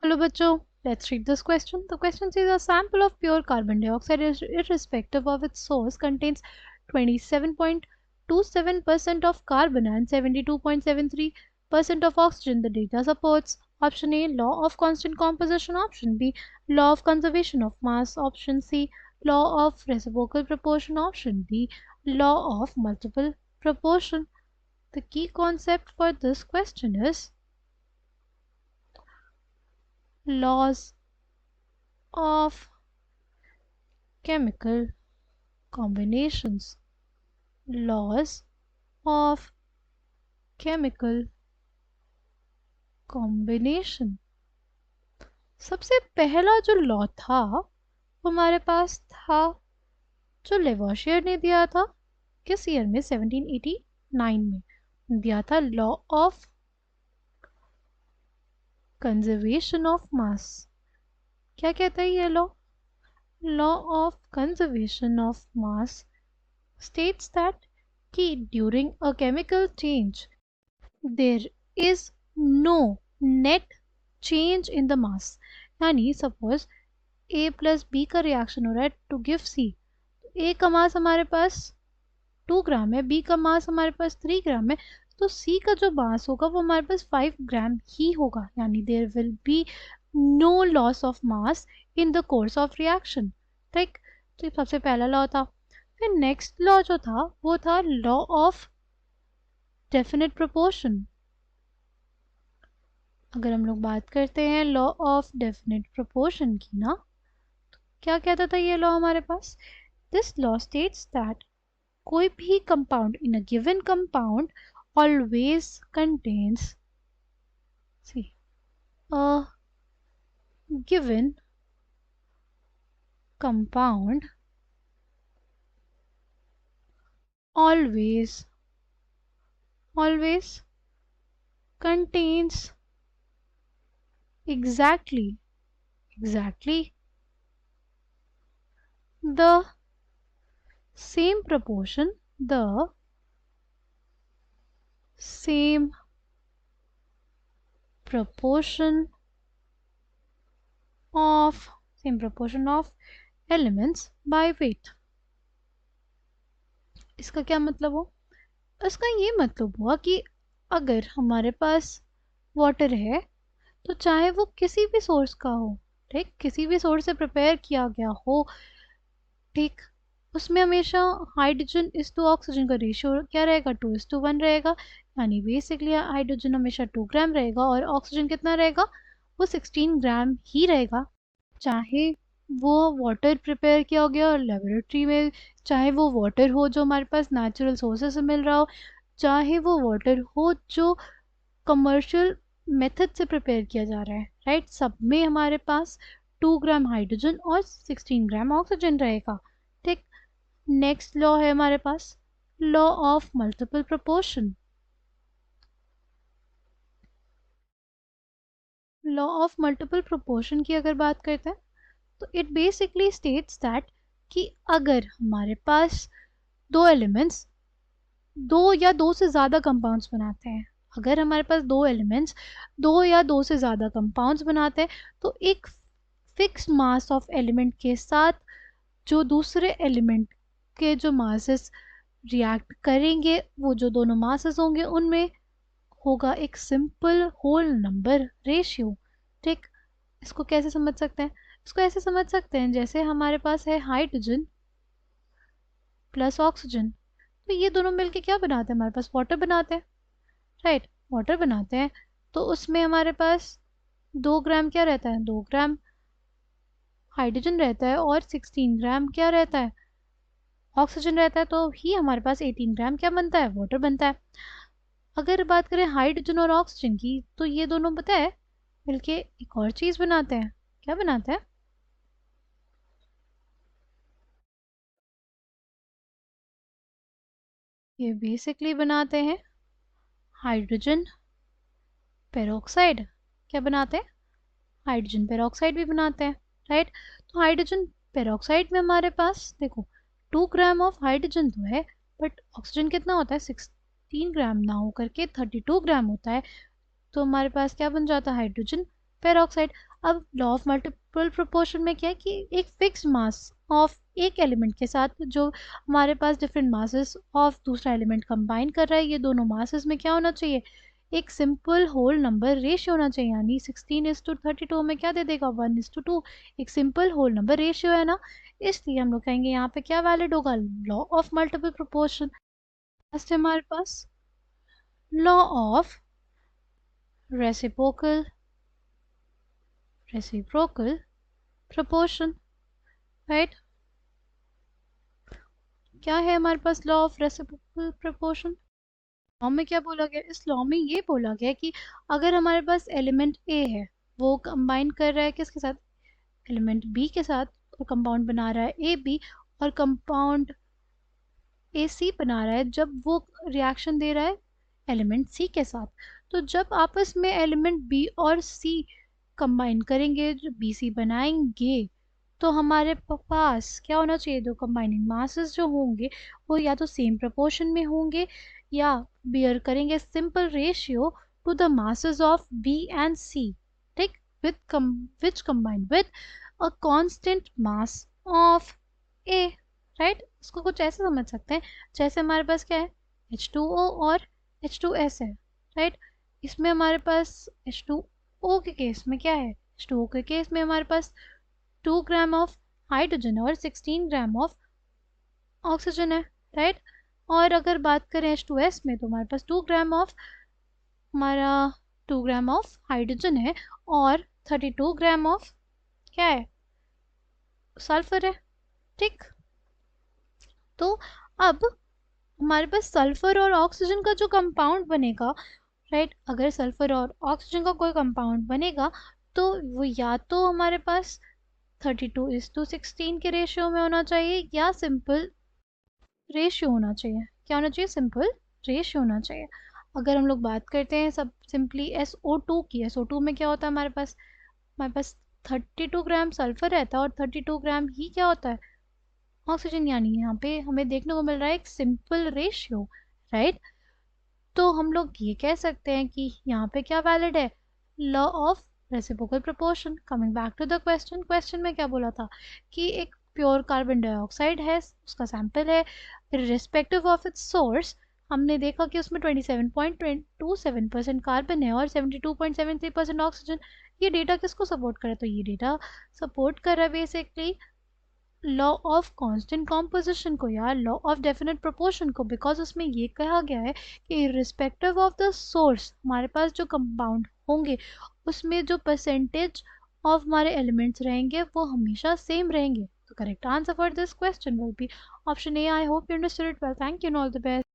Hello bachcho, let's read this question. The question says a sample of pure carbon dioxide irrespective of its source contains 27.27% of carbon and 72.73% of oxygen. The data supports option A law of constant composition, option B law of conservation of mass, option C law of reciprocal proportion, option D law of multiple proportion. The key concept for this question is laws of chemical combinations. Laws of chemical combination. सबसे पहला जो law था वो हमारे पास था जो Lavoisier ने दिया था किस ईयर में 1789 में दिया था law of conservation of mass. क्या कहता है ये law? Law of conservation of mass states that during a chemical change there is no net change in the mass. यानी सपोज A प्लस B का रिएक्शन हो रहा है टू गिव C. A का मास हमारे पास 2 ग्राम है, B का मास हमारे पास 3 ग्राम है, तो C का जो मास होगा वो हमारे पास 5 ग्राम ही होगा. यानी there will be no loss of mass in the course of reaction. ठीक, तो ये सबसे पहला लॉ था. फिर नेक्स्ट लॉ जो था वो था लॉ ऑफ डेफिनेट प्रोपोर्शन. अगर हम लोग बात करते हैं लॉ ऑफ डेफिनेट प्रोपोर्शन की ना, तो क्या कहता था ये लॉ हमारे पास? दिस लॉ स्टेट्स दैट कोई भी compound in a given compound always contains a given compound always contains exactly the same proportion of elements by weight. इसका क्या मतलब हो? इसका ये मतलब हुआ कि अगर हमारे पास वाटर है तो चाहे वो किसी भी सोर्स का हो, ठीक, किसी भी सोर्स से प्रिपेयर किया गया हो, ठीक, उसमें हमेशा हाइड्रोजन इस टू ऑक्सीजन का रेशियो क्या रहेगा? 2:1 रहेगा. यानी बेसिकली हाइड्रोजन हमेशा 2 ग्राम रहेगा और ऑक्सीजन कितना रहेगा? वो 16 ग्राम ही रहेगा. चाहे वो वाटर प्रिपेयर किया गया लेबोरेटरी में, चाहे वो वाटर हो जो हमारे पास नेचुरल सोर्सेज से मिल रहा हो, चाहे वो वाटर हो जो कमर्शियल मेथड से प्रिपेयर किया जा रहा है, राइट, सब में हमारे पास 2 ग्राम हाइड्रोजन और 16 ग्राम ऑक्सीजन रहेगा. ठीक, नेक्स्ट लॉ है हमारे पास law of multiple proportion. Law of multiple proportion की अगर बात करते हैं तो इट बेसिकली स्टेट्स दैट कि अगर हमारे पास दो एलिमेंट्स दो या दो से ज़्यादा कंपाउंड्स बनाते हैं, अगर हमारे पास दो एलिमेंट्स दो या दो से ज़्यादा कंपाउंड्स बनाते हैं तो एक फिक्स मास ऑफ एलिमेंट के साथ जो दूसरे एलिमेंट के जो मासेस रिएक्ट करेंगे, वो जो दोनों मासेस होंगे उनमें होगा एक सिंपल होल नंबर रेशियो. ठीक, इसको कैसे समझ सकते हैं? इसको ऐसे समझ सकते हैं जैसे हमारे पास है हाइड्रोजन प्लस ऑक्सीजन, तो ये दोनों मिलके क्या बनाते हैं? हमारे पास वाटर बनाते हैं, राइट, वाटर बनाते हैं. तो उसमें हमारे पास 2 ग्राम क्या रहता है? 2 ग्राम हाइड्रोजन रहता है और 16 ग्राम क्या रहता है? ऑक्सीजन रहता है. तो ही हमारे पास 18 ग्राम क्या बनता है? वाटर बनता है. अगर बात करें हाइड्रोजन और ऑक्सीजन की तो ये दोनों पता है मिलके एक और चीज़ बनाते हैं. क्या बनाते हैं? ये बेसिकली बनाते हैं हाइड्रोजन पेरोक्साइड. क्या बनाते हैं? हाइड्रोजन पेरोक्साइड भी बनाते हैं, राइट. तो हाइड्रोजन पेरोक्साइड में हमारे पास देखो 2 ग्राम ऑफ हाइड्रोजन तो है, बट ऑक्सीजन कितना होता है? 16 ग्राम ना होकर के 32 ग्राम होता है. तो हमारे पास क्या बन जाता है? Hydrogen peroxide. अब लॉ ऑफ मल्टीपल प्रोपोर्शन में क्या है कि एक फिक्स्ड मास ऑफ एक एलिमेंट के साथ जो हमारे पास डिफरेंट मासेस ऑफ दूसरा एलिमेंट कंबाइन कर रहा है, ये दोनों मासेस में क्या होना चाहिए, एक सिंपल होल नंबर रेशियो होना चाहिए। यानी 16:32 में क्या दे देगा, 1:2। एक सिंपल होल नंबर रेशियो है ना, इसलिए हम लोग कहेंगे यहाँ पे क्या वैलिड होगा, law of multiple proportion. First है हमारे पास law of reciprocal proportion, right. क्या है हमारे पास law of reciprocal proportion? Law में क्या बोला गया, इस लॉ में ये बोला गया कि अगर हमारे पास एलिमेंट ए है, वो कंबाइन कर रहा है किसके साथ, एलिमेंट बी के साथ, और कंपाउंड बना रहा है ए बी, और कंपाउंड ए सी बना रहा है जब वो रिएक्शन दे रहा है एलिमेंट सी के साथ। तो जब आपस में एलिमेंट बी और सी कंबाइन करेंगे, जो बी सी बनाएंगे, तो हमारे पास क्या होना चाहिए, दो कंबाइनिंग मासेस जो होंगे वो या तो सेम प्रोपोर्शन में होंगे या बियर करेंगे simple ratio to the masses of B and C, ठीक, which combine with a constant mass of A, right. इसको कुछ ऐसे समझ सकते हैं जैसे हमारे पास क्या है, H2O और H2S है, राइट। इसमें हमारे पास H2O के केस में क्या है, H2O के केस में हमारे पास 2 ग्राम ऑफ हाइड्रोजन और 16 ग्राम ऑफ ऑक्सीजन है, राइट। और अगर बात करें H2S में, तो हमारे पास 2 ग्राम ऑफ हमारा 2 ग्राम ऑफ हाइड्रोजन है और 32 ग्राम ऑफ क्या है, सल्फर है, ठीक। तो अब हमारे पास सल्फर और ऑक्सीजन का जो कंपाउंड बनेगा, राइट, अगर सल्फर और ऑक्सीजन का कोई कंपाउंड बनेगा तो वो या तो हमारे पास 32:16 के रेशियो में होना चाहिए या सिंपल रेशियो होना चाहिए। क्या होना चाहिए, सिंपल रेशियो होना चाहिए। अगर हम लोग बात करते हैं सब सिंपली SO2 की, SO2 में क्या होता है हमारे पास 32 ग्राम सल्फर रहता है और 32 ग्राम ही क्या होता है, ऑक्सीजन। यानी यहाँ पे हमें देखने को मिल रहा है एक सिंपल रेशियो, राइट। तो हम लोग ये कह सकते हैं कि यहाँ पे क्या वैलिड है, law of reciprocal proportion. Coming back to the question में क्या बोला था कि एक प्योर कार्बन डाइऑक्साइड है, उसका सैंपल है, रिस्पेक्टिव ऑफ इट्स सोर्स हमने देखा कि उसमें 27.27% कार्बन है और 72.73% ऑक्सीजन। ये डेटा किसको सपोर्ट कर रहा है, तो ये डेटा सपोर्ट कर रहा है basically law of constant composition को या लॉ ऑफ डेफिनेट प्रोपोर्शन को, बिकॉज उसमें ये कहा गया है कि रिस्पेक्टिव ऑफ द सोर्स हमारे पास जो कंपाउंड होंगे उसमें जो परसेंटेज ऑफ हमारे एलिमेंट्स रहेंगे वो हमेशा सेम रहेंगे। तो correct answer for this question will be option A. I hope you understood it well, thank you and all the best.